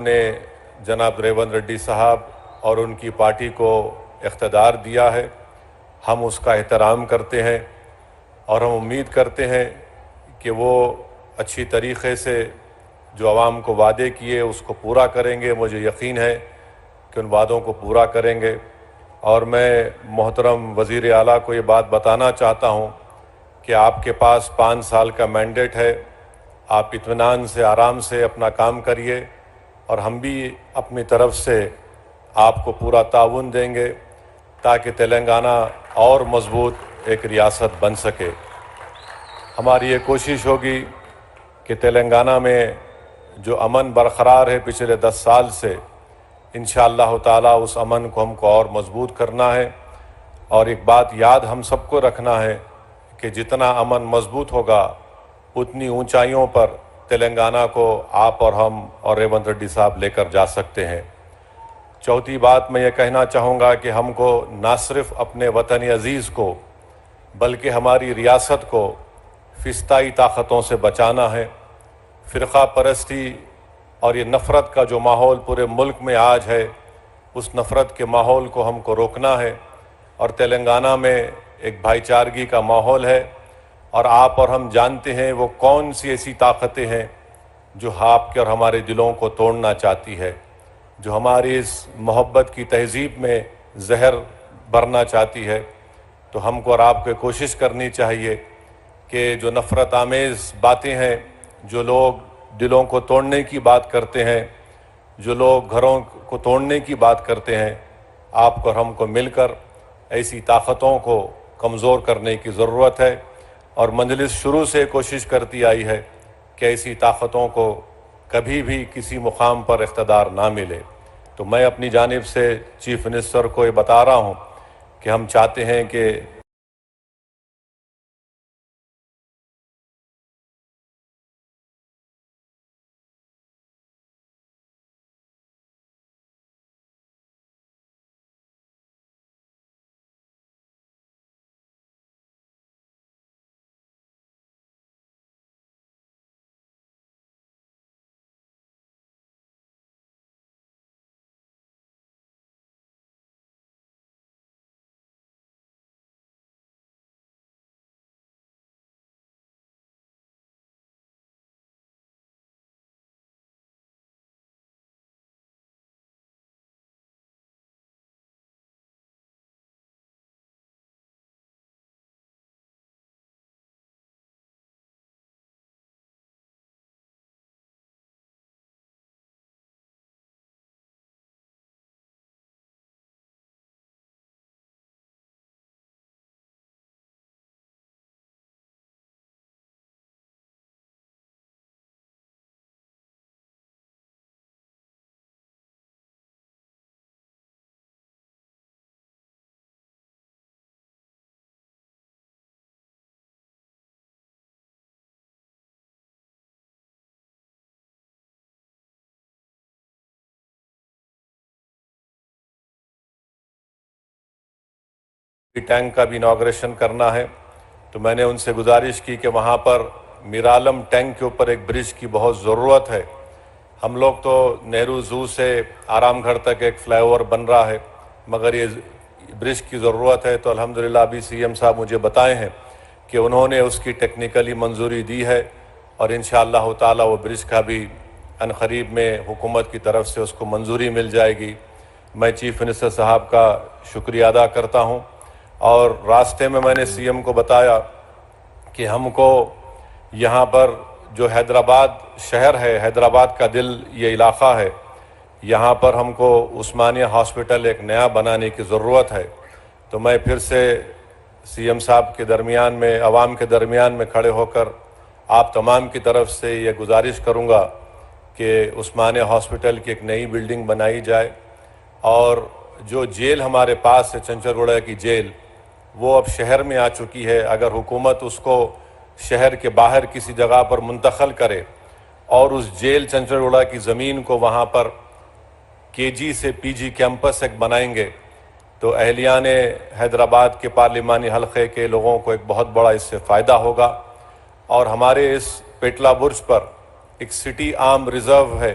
نے جناب ریونت ریڈی صاحب اور ان کی پارٹی کو اقتدار دیا ہے، ہم اس کا احترام کرتے ہیں اور ہم امید کرتے ہیں کہ وہ اچھی طریقے سے جو عوام کو وعدے کیے اس کو پورا کریں گے۔ مجھے یقین ہے کہ ان وعدوں کو پورا کریں گے، اور میں محترم وزیر اعلیٰ کو یہ بات بتانا چاہتا ہوں کہ آپ کے پاس 5 سال کا مینڈیٹ ہے، آپ اطمینان سے آرام سے اپنا کام کریے، اور ہم بھی اپنی طرف سے آپ کو پورا تعاون دیں گے تاکہ تلنگانہ اور مضبوط ایک ریاست بن سکے۔ ہماری یہ کوشش ہوگی کہ تلنگانہ میں جو امن برقرار ہے پچھلے 10 سال سے، انشاءاللہ تعالیٰ اس امن کو ہم کو اور مضبوط کرنا ہے، اور ایک بات یاد ہم سب کو رکھنا ہے کہ جتنا امن مضبوط ہوگا اتنی اونچائیوں پر تلنگانہ کو آپ اور ہم اور ریونت ریڈی صاحب لے کر جا سکتے ہیں۔ چوتھی بات میں یہ کہنا چاہوں گا کہ ہم کو نہ صرف اپنے وطن عزیز کو بلکہ ہماری ریاست کو فسطائی طاقتوں سے بچانا ہے۔ فرقہ پرستی اور یہ نفرت کا جو ماحول پورے ملک میں آج ہے، اس نفرت کے ماحول کو ہم کو روکنا ہے، اور تلنگانہ میں ایک بھائی چارگی کا ماحول ہے، اور آپ اور ہم جانتے ہیں وہ کون سی ایسی طاقتیں ہیں جو آپ کے اور ہمارے دلوں کو توڑنا چاہتی ہے، جو ہماری اس محبت کی تہذیب میں زہر بھرنا چاہتی ہے۔ تو ہم کو اور آپ کو کوشش کرنی چاہیے کہ جو نفرت آمیز باتیں ہیں، جو لوگ دلوں کو توڑنے کی بات کرتے ہیں، جو لوگ گھروں کو توڑنے کی بات کرتے ہیں، آپ کو اور ہم کو مل کر ایسی طاقتوں کو کمزور کرنے کی ضرورت ہے، اور مجلس شروع سے کوشش کرتی آئی ہے کہ ایسی طاقتوں کو کبھی بھی کسی مقام پر اقتدار نہ ملے۔ تو میں اپنی جانب سے چیف منسٹر کو یہ بتا رہا ہوں کہ ہم چاہتے ہیں کہ ٹینک کا بھی انوگریشن کرنا ہے، تو میں نے ان سے گزارش کی کہ وہاں پر میرالم ٹینک کے اوپر ایک برج کی بہت ضرورت ہے۔ ہم لوگ تو نہرو زو سے آرام گھر تک ایک فلائی اوور بن رہا ہے، مگر یہ برج کی ضرورت ہے، تو الحمدللہ ابھی سی ایم صاحب مجھے بتائے ہیں کہ انہوں نے اس کی ٹیکنیکلی منظوری دی ہے، اور انشاءاللہ تعالی وہ برج کا بھی عنقریب میں حکومت کی طرف سے اس کو منظوری مل جائے گی۔ میں چیف منسٹر صاحب کا شکریہ ادا کرتا ہوں، اور راستے میں نے سی ایم کو بتایا کہ ہم کو یہاں پر جو حیدرآباد شہر ہے، حیدرآباد کا دل یہ علاقہ ہے، یہاں پر ہم کو عثمانیہ ہاسپٹل ایک نیا بنانے کی ضرورت ہے۔ تو میں پھر سے سی ایم صاحب کے درمیان میں، عوام کے درمیان میں کھڑے ہو کر آپ تمام کی طرف سے یہ گزارش کروں گا کہ عثمانیہ ہاسپٹل کی ایک نئی بلڈنگ بنائی جائے، اور جو جیل ہمارے پاس ہے چنچرگوڑا کی جیل، وہ اب شہر میں آ چکی ہے۔ اگر حکومت اس کو شہر کے باہر کسی جگہ پر منتقل کرے اور اس جیل چنچرگوڑا کی زمین کو وہاں پر کے جی سے پی جی کیمپس ایک بنائیں گے، تو اہلیان حیدرآباد کے پارلیمانی حلقے کے لوگوں کو ایک بہت بڑا اس سے فائدہ ہوگا، اور ہمارے اس پیٹلا برج پر ایک سٹی آرم ریزرو ہے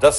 10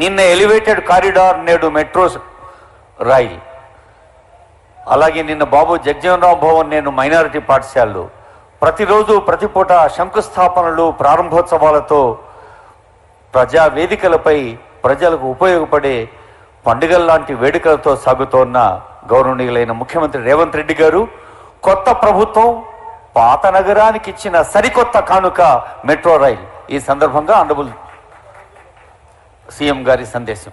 నిన్న ఎలివేటెడ్ కారిడార్ నేడు మెట్రో రైల్, అలాగే నిన్న బాబు జగజీవనరావు భవన్ నేను మైనారిటీ పాఠశాలలు ప్రతిరోజు ప్రతిపూట శంకుస్థాపనలు ప్రారంభోత్సవాలతో ప్రజా వేదికలపై ప్రజలకు ఉపయోగపడే పండుగల లాంటి వేడుకలతో సాగుతోన్న గౌరవనీయులైన ముఖ్యమంత్రి రేవంత్ రెడ్డి గారు కొత్త ప్రభుత్వం పాత నగరానికి ఇచ్చిన సరికొత్త కానుక మెట్రో రైల్. ఈ సందర్భంగా ఆనరబుల్ CM గారి సందేశం.